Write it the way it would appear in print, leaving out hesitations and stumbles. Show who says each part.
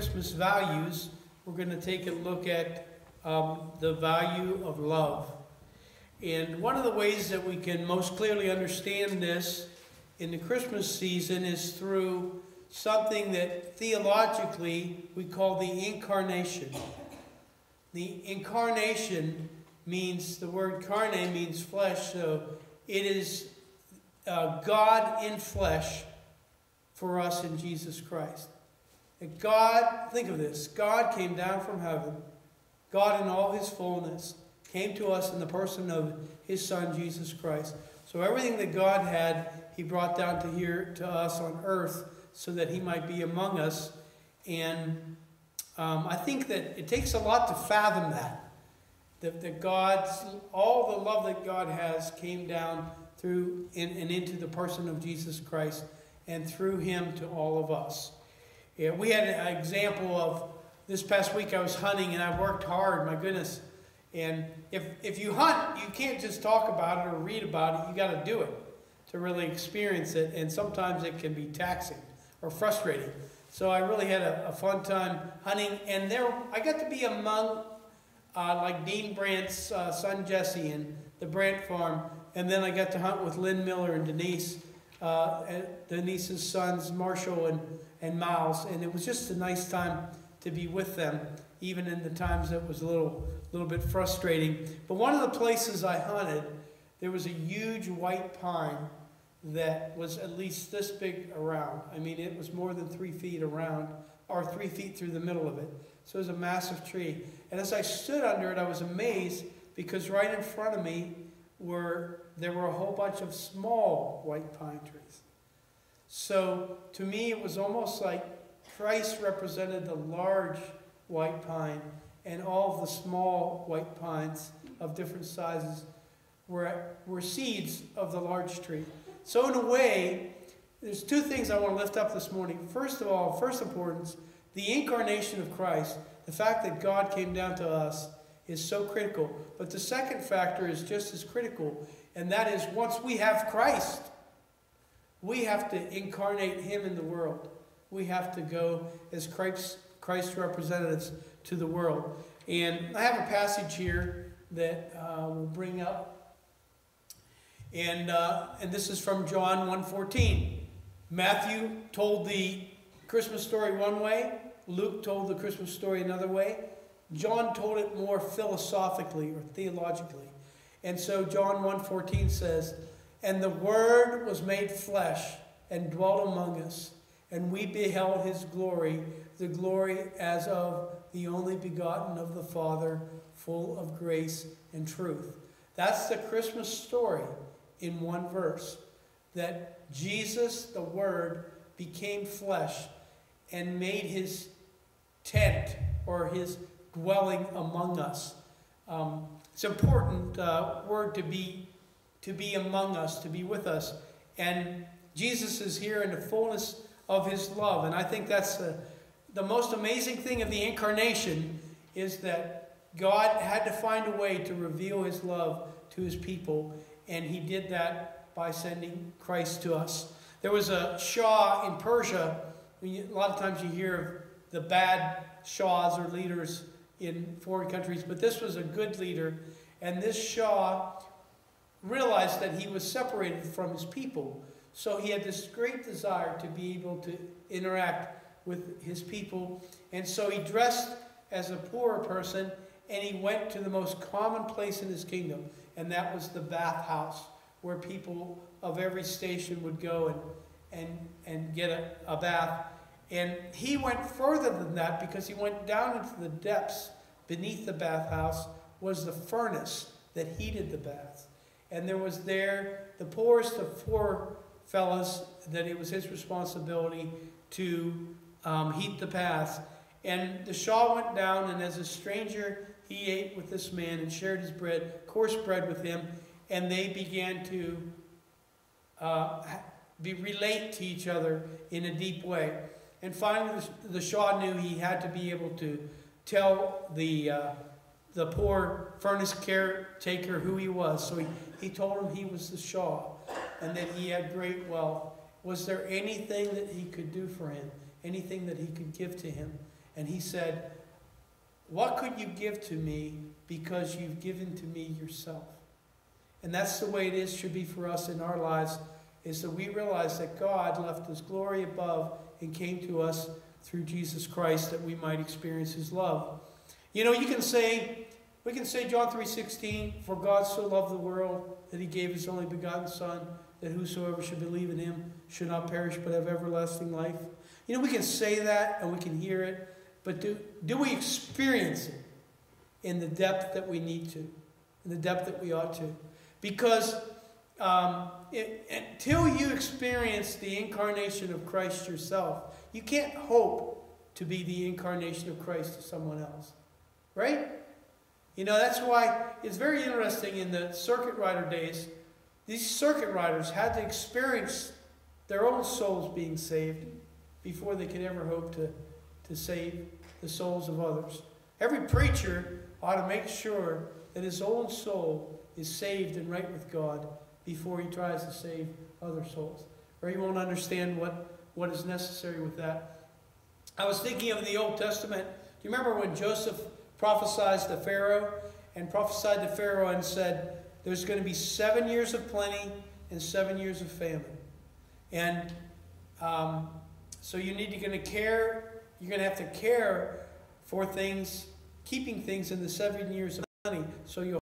Speaker 1: Christmas values, we're going to take a look at the value of love. And one of the ways that we can most clearly understand this in the Christmas season is through something that theologically we call the incarnation. The incarnation means, the word carne means flesh, so it is God in flesh for us in Jesus Christ. And God, think of this, God came down from heaven, God in all his fullness, came to us in the person of his Son, Jesus Christ. So everything that God had, he brought down to here to us on earth so that he might be among us. And I think that it takes a lot to fathom that God's, all the love that God has came down through and into the person of Jesus Christ and through him to all of us. Yeah, we had an example of this past week. I was hunting and I worked hard, my goodness. And if you hunt, you can't just talk about it or read about it. You got to do it to really experience it. And sometimes it can be taxing or frustrating. So I really had a fun time hunting. And there, I got to be among like Dean Brandt's son Jesse and the Brandt farm. And then I got to hunt with Lynn Miller and Denise, Denise's sons Marshall and Miles. And it was just a nice time to be with them, even in the times that was a little bit frustrating. But one of the places I hunted, there was a huge white pine that was at least this big around. I mean, it was more than 3 feet around, or 3 feet through the middle of it. So it was a massive tree. And as I stood under it, I was amazed because right in front of me there were a whole bunch of small white pine trees. So to me, it was almost like Christ represented the large white pine, and all of the small white pines of different sizes were seeds of the large tree. So in a way, there's two things I want to lift up this morning. First of all, first importance, the incarnation of Christ, the fact that God came down to us is so critical. But the second factor is just as critical, and that is once we have Christ, we have to incarnate him in the world. We have to go as Christ's representatives to the world. And I have a passage here that we'll bring up. And this is from John 1:14. Matthew told the Christmas story one way. Luke told the Christmas story another way. John told it more philosophically or theologically. And so John 1:14 says, "And the Word was made flesh and dwelt among us, and we beheld his glory, the glory as of the only begotten of the Father, full of grace and truth." That's the Christmas story in one verse. That Jesus, the Word, became flesh and made his tent or his dwelling among us. It's an important word to be among us, to be with us. And Jesus is here in the fullness of his love. And I think that's the most amazing thing of the incarnation is that God had to find a way to reveal his love to his people. And he did that by sending Christ to us. There was a Shah in Persia. A lot of times you hear of the bad Shahs or leaders in foreign countries, but this was a good leader. And this Shah realized that he was separated from his people. So he had this great desire to be able to interact with his people. And so he dressed as a poorer person, and he went to the most common place in his kingdom, and that was the bathhouse, where people of every station would go and get a bath. And he went further than that because he went down into the depths. Beneath the bathhouse was the furnace that heated the baths. And there was there the poorest of poor fellows that it was his responsibility to heat the baths. And the Shah went down, and as a stranger, he ate with this man and shared his bread, coarse bread with him, and they began to relate to each other in a deep way. And finally, the Shah knew he had to be able to tell the poor furnace caretaker who he was. So he told him he was the Shah and that he had great wealth. Was there anything that he could do for him? Anything that he could give to him? And he said, what could you give to me because you've given to me yourself? And that's the way it should be for us in our lives, is that we realize that God left his glory above and came to us through Jesus Christ that we might experience his love. You know, we can say John 3:16, for God so loved the world that he gave his only begotten Son, that whosoever should believe in him should not perish but have everlasting life. You know, we can say that and we can hear it, but do we experience it in the depth that we need to, in the depth that we ought to? Because until you experience the incarnation of Christ yourself, you can't hope to be the incarnation of Christ to someone else. Right? You know, that's why it's very interesting in the circuit rider days, these circuit riders had to experience their own souls being saved before they could ever hope to save the souls of others. Every preacher ought to make sure that his own soul is saved and right with God before he tries to save other souls, or he won't understand what is necessary with that. I was thinking of the Old Testament. Do you remember when Joseph prophesied to Pharaoh and said, there's going to be 7 years of plenty and 7 years of famine. And so you're going to have to care for things, keeping things in the 7 years of plenty, so you'll